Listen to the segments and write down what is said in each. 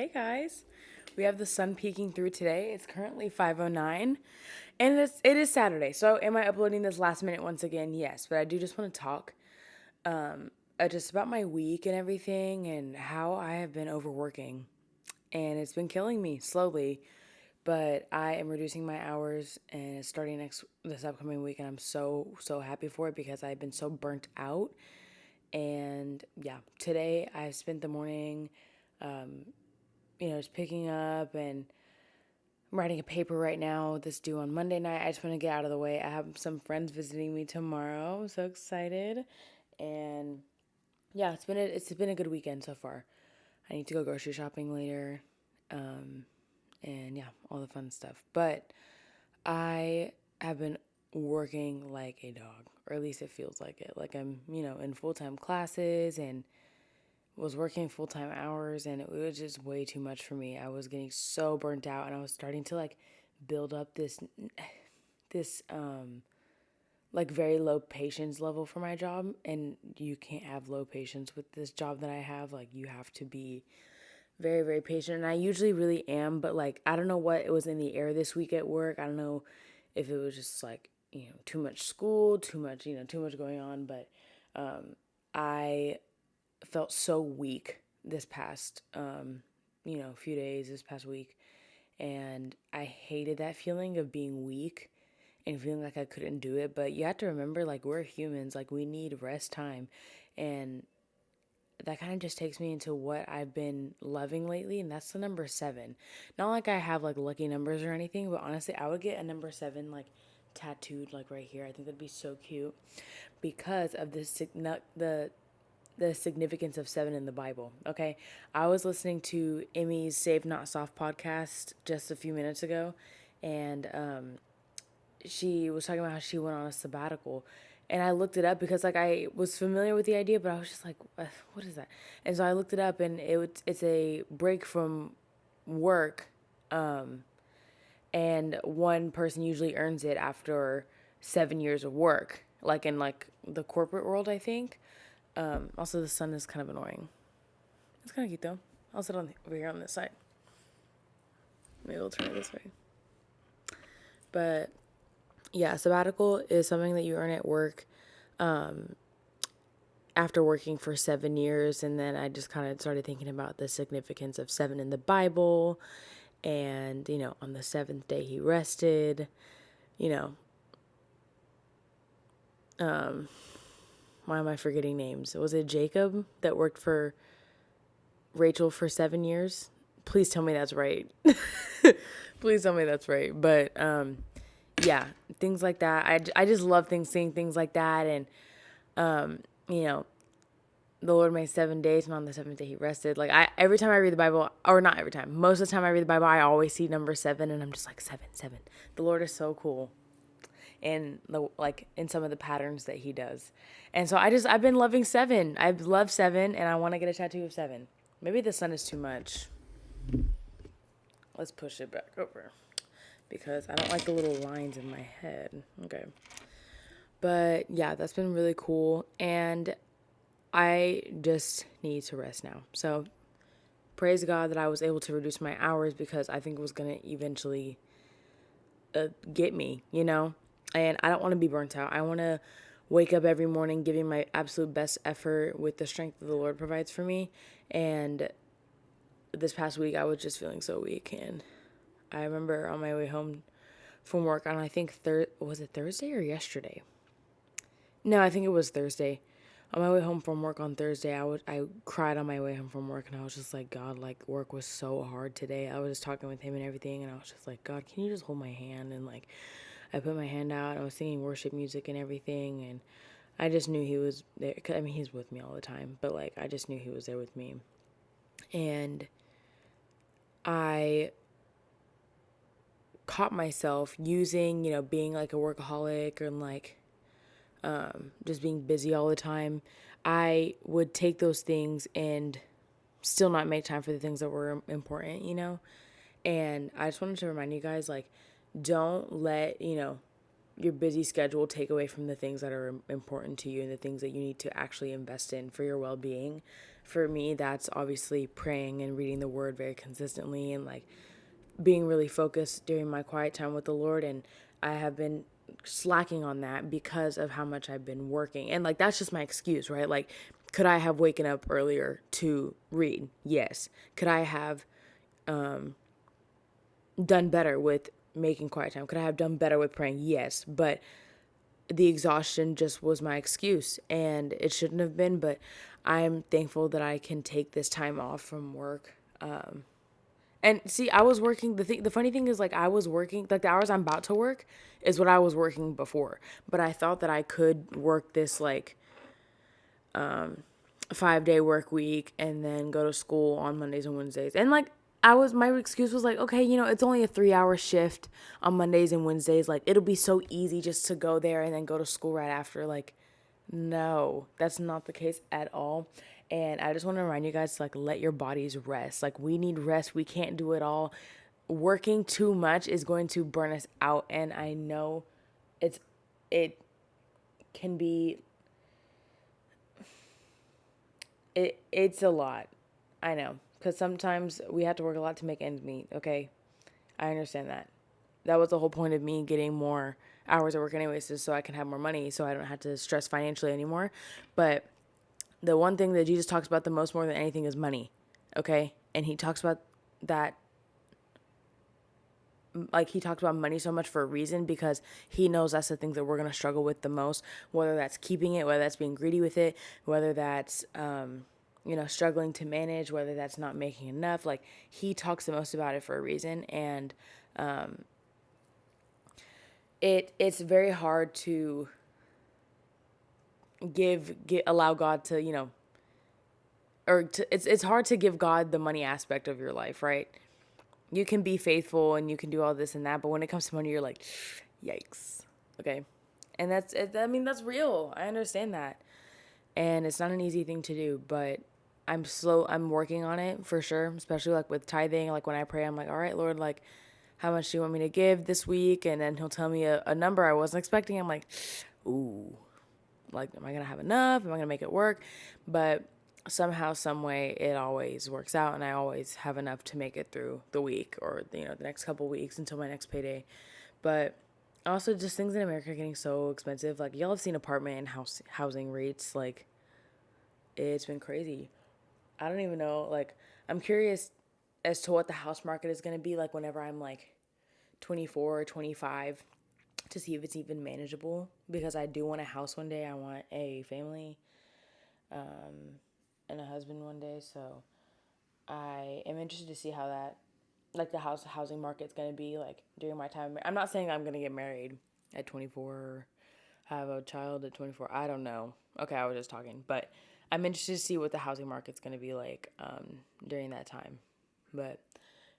Hey guys, we have the sun peeking through today. It's currently 5:09, and it is Saturday. So am I uploading this last minute once again? Yes, but I do just want to talk just about my week and everything and how I have been overworking, and it's been killing me slowly. But I am reducing my hours and it's starting next this upcoming week, and I'm so happy for it because I've been so burnt out. And yeah, today I spent the morning just picking up, and I'm writing a paper right now that's due on Monday night. I just want to get out of the way. I have some friends visiting me tomorrow. I'm so excited. And yeah, it's been a good weekend so far. I need to go grocery shopping later. Um, and yeah, all the fun stuff. But I have been working like a dog, or at least it feels like it. Like I'm, in full-time classes and was working full-time hours, and it was just way too much for me. I was getting so burnt out, and I was starting to like build up this like very low patience level for my job, and you can't have low patience with this job that I have. Like you have to be very patient, and I usually really am, but like I don't know what it was in the air this week at work. I don't know if it was just like, too much school, too much going on, but I felt so weak this past few days, this past week, and I hated that feeling of being weak and feeling like I couldn't do it. But you have to remember, like, we're humans, like we need rest time. And that kind of just takes me into what I've been loving lately, and that's the number 7. Not like I have like lucky numbers or anything, but honestly I would get a number 7 like tattooed like right here. I think that'd be so cute because of the significance of 7 in the Bible. Okay. I was listening to Emmy's Save Not Soft podcast just a few minutes ago, and she was talking about how she went on a sabbatical. And I looked it up because like I was familiar with the idea, but I was just like, what is that? And so I looked it up, and it's a break from work, and one person usually earns it after 7 years of work, like in like the corporate world, I think. Also, the sun is kind of annoying. It's kind of cute though. I'll sit over here on this side. Maybe we'll turn it this way. But yeah, sabbatical is something that you earn at work after working for 7 years. And then I just kind of started thinking about the significance of 7 in the Bible. And, on the seventh day he rested. You know, why am I forgetting names? Was it Jacob that worked for Rachel for 7 years? Please tell me that's right. Please tell me that's right. But yeah, things like that. I just love seeing things like that. And, you know, the Lord made 7 days, and on the seventh day he rested. Like every time I read the Bible, or not every time, most of the time I read the Bible, I always see number 7, and I'm just like, 7, 7. The Lord is so cool. And in some of the patterns that he does. And so I've been loving 7. I love 7, and I want to get a tattoo of 7. Maybe the sun is too much. Let's push it back over because I don't like the little lines in my head. Okay. But yeah, that's been really cool. And I just need to rest now. So praise God that I was able to reduce my hours because I think it was going to eventually get me, And I don't want to be burnt out. I want to wake up every morning giving my absolute best effort with the strength that the Lord provides for me. And this past week, I was just feeling so weak. And I remember on my way home from work on, I think, was it Thursday or yesterday? No, I think it was Thursday. On my way home from work on Thursday, I cried on my way home from work, and I was just like, God, like work was so hard today. I was just talking with him and everything, and I was just like, God, can you just hold my hand? And like, I put my hand out. I was singing worship music and everything, and I just knew he was there. I mean, he's with me all the time, but like, I just knew he was there with me, and I caught myself using, being like a workaholic, and like just being busy all the time. I would take those things and still not make time for the things that were important. And I just wanted to remind you guys, like, don't let, your busy schedule take away from the things that are important to you and the things that you need to actually invest in for your well being, for me, that's obviously praying and reading the word very consistently and like being really focused during my quiet time with the Lord. And I have been slacking on that because of how much I've been working. And like, that's just my excuse, right? Like, could I have waken up earlier to read? Yes. Could I have done better with making quiet time? Could I have done better with praying? Yes. But the exhaustion just was my excuse, and it shouldn't have been. But I'm thankful that I can take this time off from work. And see, I was working. The funny thing is, like, I was working, like, the hours I'm about to work is what I was working before. But I thought that I could work this, like, 5-day work week and then go to school on Mondays and Wednesdays. And, like, my excuse was like, okay, it's only a 3-hour shift on Mondays and Wednesdays. Like, it'll be so easy just to go there and then go to school right after. Like, no, that's not the case at all. And I just want to remind you guys to like let your bodies rest. Like, we need rest. We can't do it all. Working too much is going to burn us out. And I know it can be it's a lot. I know. Because sometimes we have to work a lot to make ends meet. Okay. I understand that. That was the whole point of me getting more hours of work anyways, is so I can have more money so I don't have to stress financially anymore. But the one thing that Jesus talks about the most more than anything is money. Okay? And he talks about that, like, he talks about money so much for a reason, because he knows that's the things that we're going to struggle with the most, whether that's keeping it, whether that's being greedy with it, whether that's struggling to manage, whether that's not making enough. Like, he talks the most about it for a reason. And it's very hard to allow God to, it's hard to give God the money aspect of your life, right? You can be faithful and you can do all this and that, but when it comes to money, you're like, yikes. Okay. And that's it. I mean, that's real. I understand that. And it's not an easy thing to do, but I'm working on it for sure, especially like with tithing. Like, when I pray, I'm like, all right, Lord, like, how much do you want me to give this week? And then he'll tell me a number I wasn't expecting. I'm like, ooh, like, am I going to have enough? Am I going to make it work? But somehow, some way, it always works out, and I always have enough to make it through the week, or the next couple weeks until my next payday. But also, just things in America are getting so expensive. Like, y'all have seen apartment and housing rates. Like, it's been crazy. I don't even know. Like, I'm curious as to what the house market is going to be like whenever I'm like 24 or 25, to see if it's even manageable, because I do want a house one day. I want a family and a husband one day. So I am interested to see how that, like, the housing market's going to be like during my time. I'm not saying I'm going to get married at 24 or have a child at 24. I don't know. Okay, I was just talking. But I'm interested to see what the housing market's going to be like during that time. But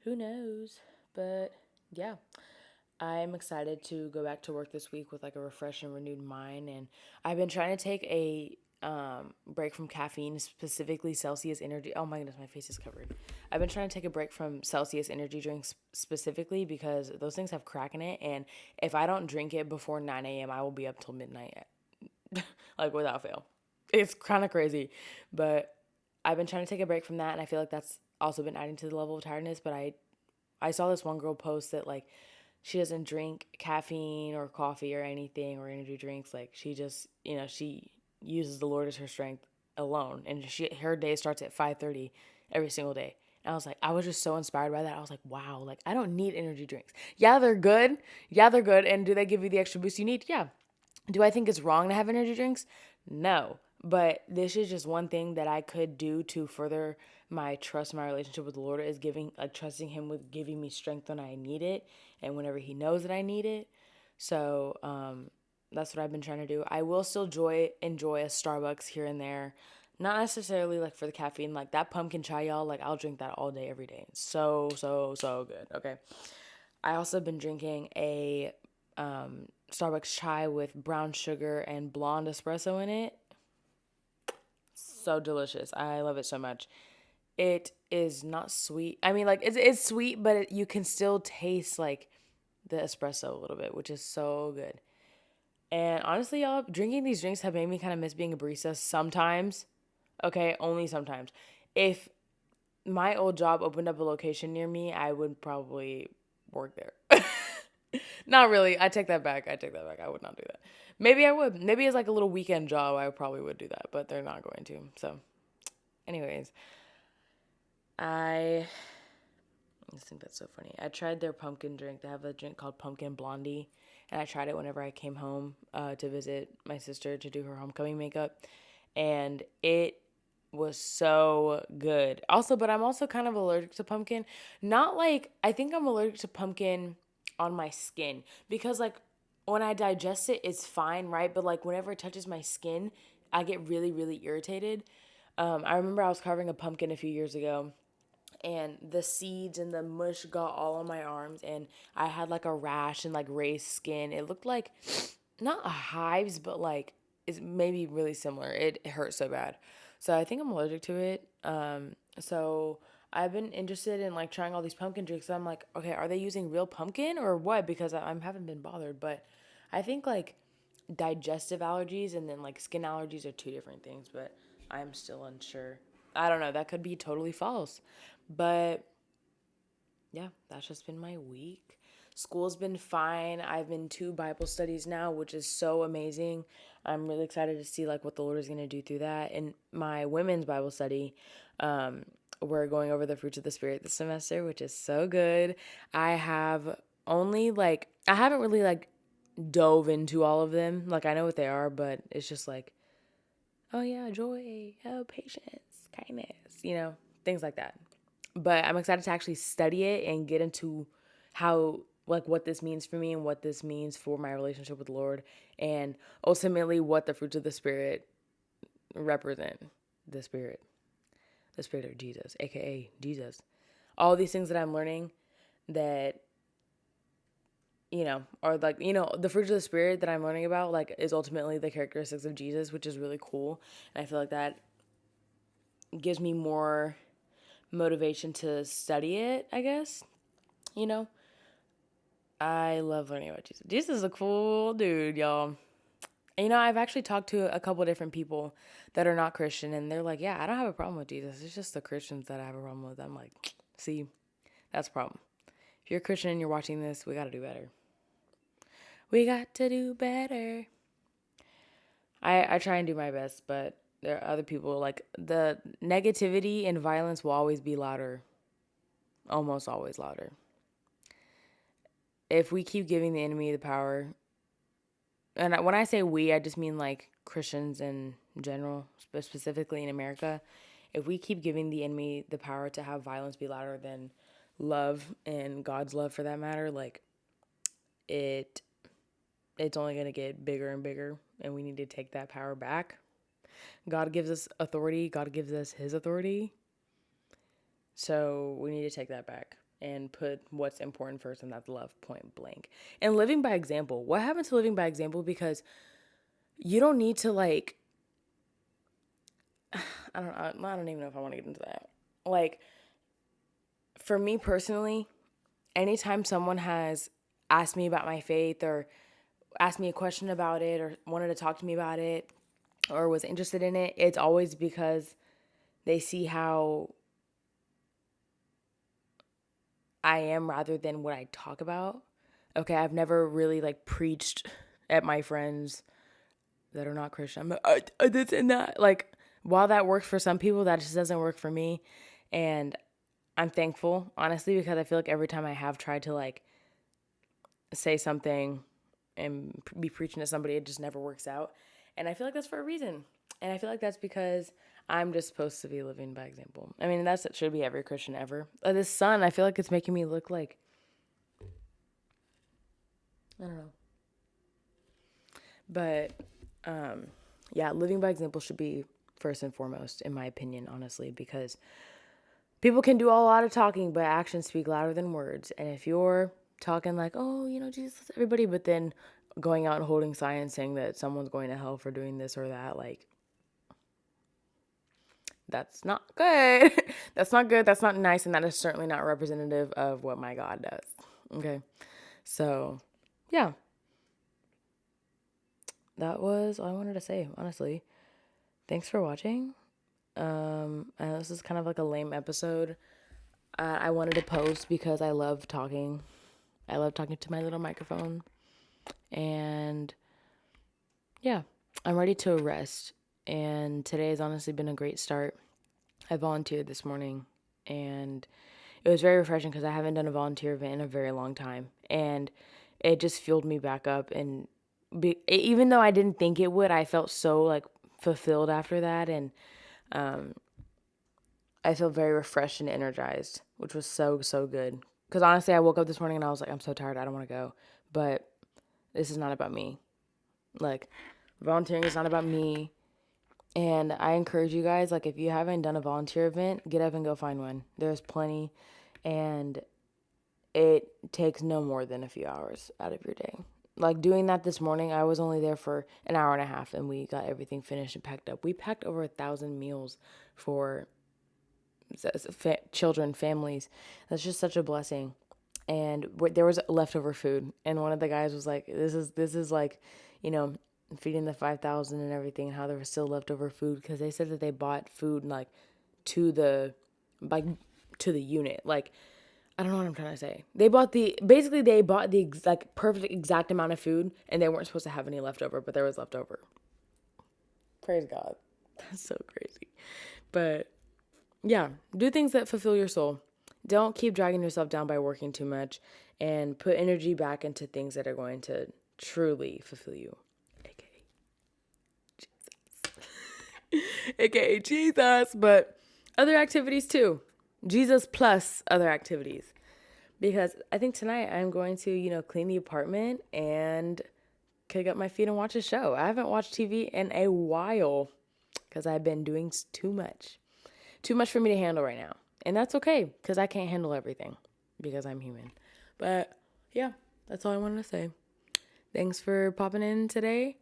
who knows? But yeah, I'm excited to go back to work this week with like a refreshed and renewed mind. And I've been trying to take a break from caffeine, specifically Celsius Energy. Oh my goodness, my face is covered. I've been trying to take a break from Celsius Energy drinks specifically because those things have crack in it. And if I don't drink it before 9 a.m., I will be up till midnight, like, without fail. It's kind of crazy. But I've been trying to take a break from that. And I feel like that's also been adding to the level of tiredness. But I saw this one girl post that, like, she doesn't drink caffeine or coffee or anything or energy drinks. Like, she just, she uses the Lord as her strength alone. And her day starts at 5:30 every single day. And I was just so inspired by that. I was like, wow, like, I don't need energy drinks. Yeah, they're good. Yeah, they're good. And do they give you the extra boost you need? Yeah. Do I think it's wrong to have energy drinks? No. But this is just one thing that I could do to further my trust, my relationship with the Lord, is trusting Him with giving me strength when I need it and whenever He knows that I need it. So that's what I've been trying to do. I will still enjoy a Starbucks here and there. Not necessarily like for the caffeine, like that pumpkin chai, y'all. Like, I'll drink that all day, every day. It's so, so, so good. Okay. I also been drinking a Starbucks chai with brown sugar and blonde espresso in it. So delicious. I love it so much. It is not sweet. I mean, like, it's sweet, but you can still taste like the espresso a little bit, which is so good. And honestly, y'all, drinking these drinks have made me kind of miss being a barista sometimes. Okay, only sometimes. If my old job opened up a location near me, I would probably work there. Not really. I take that back. I take that back. I would not do that. Maybe I would. Maybe it's like a little weekend job. I probably would do that, but they're not going to. So, anyways, I just think that's so funny. I tried their pumpkin drink. They have a drink called Pumpkin Blondie, and I tried it whenever I came home to visit my sister to do her homecoming makeup, and it was so good. Also, but I'm also kind of allergic to pumpkin. Not like I think I'm allergic to pumpkin on my skin because like when I digest it, it's fine, right? But like whenever it touches my skin, I get really, really irritated. I remember I was carving a pumpkin a few years ago and the seeds and the mush got all on my arms and I had like a rash and like raised skin. It looked like not hives, but like it's maybe really similar. It hurt so bad. So I think I'm allergic to it. So I've been interested in like trying all these pumpkin drinks. So I'm like, okay, are they using real pumpkin or what? Because I haven't been bothered, but I think like digestive allergies and then like skin allergies are two different things, but I'm still unsure. I don't know. That could be totally false. But yeah, that's just been my week. School's been fine. I've been to Bible studies now, which is so amazing. I'm really excited to see like what the Lord is going to do through that. And my women's Bible study, we're going over the fruits of the Spirit this semester, which is so good. I have only like I haven't really like dove into all of them. Like I know what they are, but it's just like, oh yeah, joy, oh patience, kindness, things like that. But I'm excited to actually study it and get into how like what this means for me and what this means for my relationship with the Lord and ultimately what the fruits of the Spirit represent. The Spirit, the Spirit of Jesus, aka Jesus. All these things that I'm learning that or like, the fruits of the Spirit that I'm learning about, like, is ultimately the characteristics of Jesus, which is really cool. And I feel like that gives me more motivation to study it, I guess. You know, I love learning about Jesus. Jesus is a cool dude, y'all. And, I've actually talked to a couple different people that are not Christian, and they're like, yeah, I don't have a problem with Jesus. It's just the Christians that I have a problem with. I'm like, see, that's a problem. If you're a Christian and you're watching this, we got to do better. We got to do better. I try and do my best, but there are other people like the negativity and violence will always be louder, almost always louder. If we keep giving the enemy the power, and when I say we, I just mean like Christians in general, specifically in America, if we keep giving the enemy the power to have violence be louder than love and God's love for that matter, like it it's only going to get bigger and bigger and we need to take that power back. God gives us authority, God gives us his authority. So we need to take that back and put what's important first, and that's love, point blank. And living by example. What happened to living by example? Because you don't need to like, I don't even know if I want to get into that. Like, for me personally, anytime someone has asked me about my faith or asked me a question about it or wanted to talk to me about it or was interested in it, it's always because they see how I am rather than what I talk about. Okay, I've never really like preached at my friends that are not Christian. I'm like, this and that. Like, while that works for some people, that just doesn't work for me. And I'm thankful, honestly, because I feel like every time I have tried to like say something and be preaching to somebody, it just never works out. And I feel like that's for a reason. And I feel like that's because I'm just supposed to be living by example. I mean, that should be every Christian ever. This sun, I feel like it's making me look like, I don't know. But yeah, living by example should be first and foremost, in my opinion, honestly, because people can do a lot of talking, but actions speak louder than words. And if you're talking like, oh, Jesus loves everybody, but then going out and holding signs saying that someone's going to hell for doing this or that, like, that's not good. That's not good. That's not nice. And that is certainly not representative of what my God does. Okay. So, yeah, that was all I wanted to say, honestly. Thanks for watching. this is kind of like a lame episode. I wanted to post because I love talking. I love talking to my little microphone. And yeah, I'm ready to rest. And today has honestly been a great start. I volunteered this morning, and it was very refreshing because I haven't done a volunteer event in a very long time. And it just fueled me back up. And even though I didn't think it would, I felt so like fulfilled after that. And I feel very refreshed and energized, which was so, so good. Because honestly, I woke up this morning and I was like, I'm so tired. I don't want to go. But this is not about me. Like, volunteering is not about me. And I encourage you guys, like, if you haven't done a volunteer event, get up and go find one. There's plenty. And it takes no more than a few hours out of your day. Like, doing that this morning, I was only there for an hour and a half, and we got everything finished and packed up. We packed over 1,000 meals for children, families. That's just such a blessing. And there was leftover food, and one of the guys was like, "This is like, you know, feeding the 5,000 and everything, and how there was still leftover food because they said that they bought food like to the like to the unit. Like, I don't know what I'm trying to say. They bought the like perfect exact amount of food, and they weren't supposed to have any leftover, but there was leftover. Praise God, that's so crazy, but." Yeah, do things that fulfill your soul. Don't keep dragging yourself down by working too much, and put energy back into things that are going to truly fulfill you. AKA Jesus. AKA Jesus, but other activities too. Jesus plus other activities. Because I think tonight I'm going to, clean the apartment and kick up my feet and watch a show. I haven't watched TV in a while because I've been doing too much. Too much for me to handle right now. And that's okay, because I can't handle everything, because I'm human. But yeah, that's all I wanted to say. Thanks for popping in today,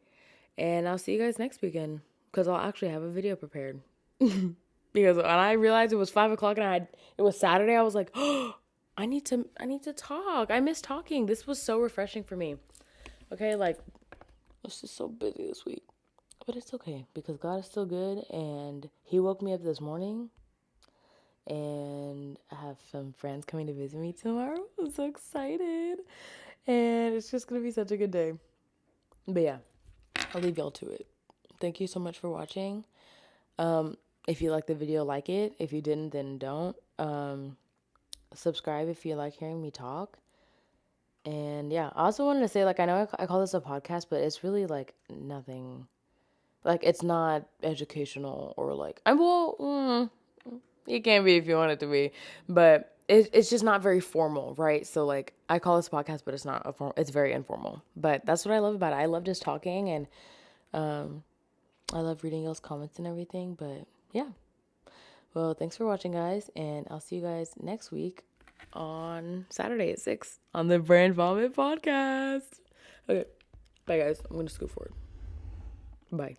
and I'll see you guys next weekend, because I'll actually have a video prepared. Because when I realized it was 5 o'clock and it was Saturday, I was like, oh, I need to talk. I miss talking. This was so refreshing for me. Okay, like, I was just so busy this week. But it's okay, because God is still good, and He woke me up this morning, and I have some friends coming to visit me tomorrow. I'm so excited, and it's just going to be such a good day. But yeah, I'll leave y'all to it. Thank you so much for watching. If you liked the video, like it. If you didn't, then don't. Subscribe if you like hearing me talk. And yeah, I also wanted to say, like, I know I call this a podcast, but it's really, like, nothing. Like, it's not educational or, like, it can be if you want it to be, but it's just not very formal, right? So, like, I call this a podcast, but it's not it's very informal. But that's what I love about it. I love just talking, and I love reading y'all's comments and everything, but yeah. Well, thanks for watching, guys, and I'll see you guys next week on Saturday at 6 on the Brand Vomit Podcast. Okay, bye, guys. I'm going to scoot forward. Bye.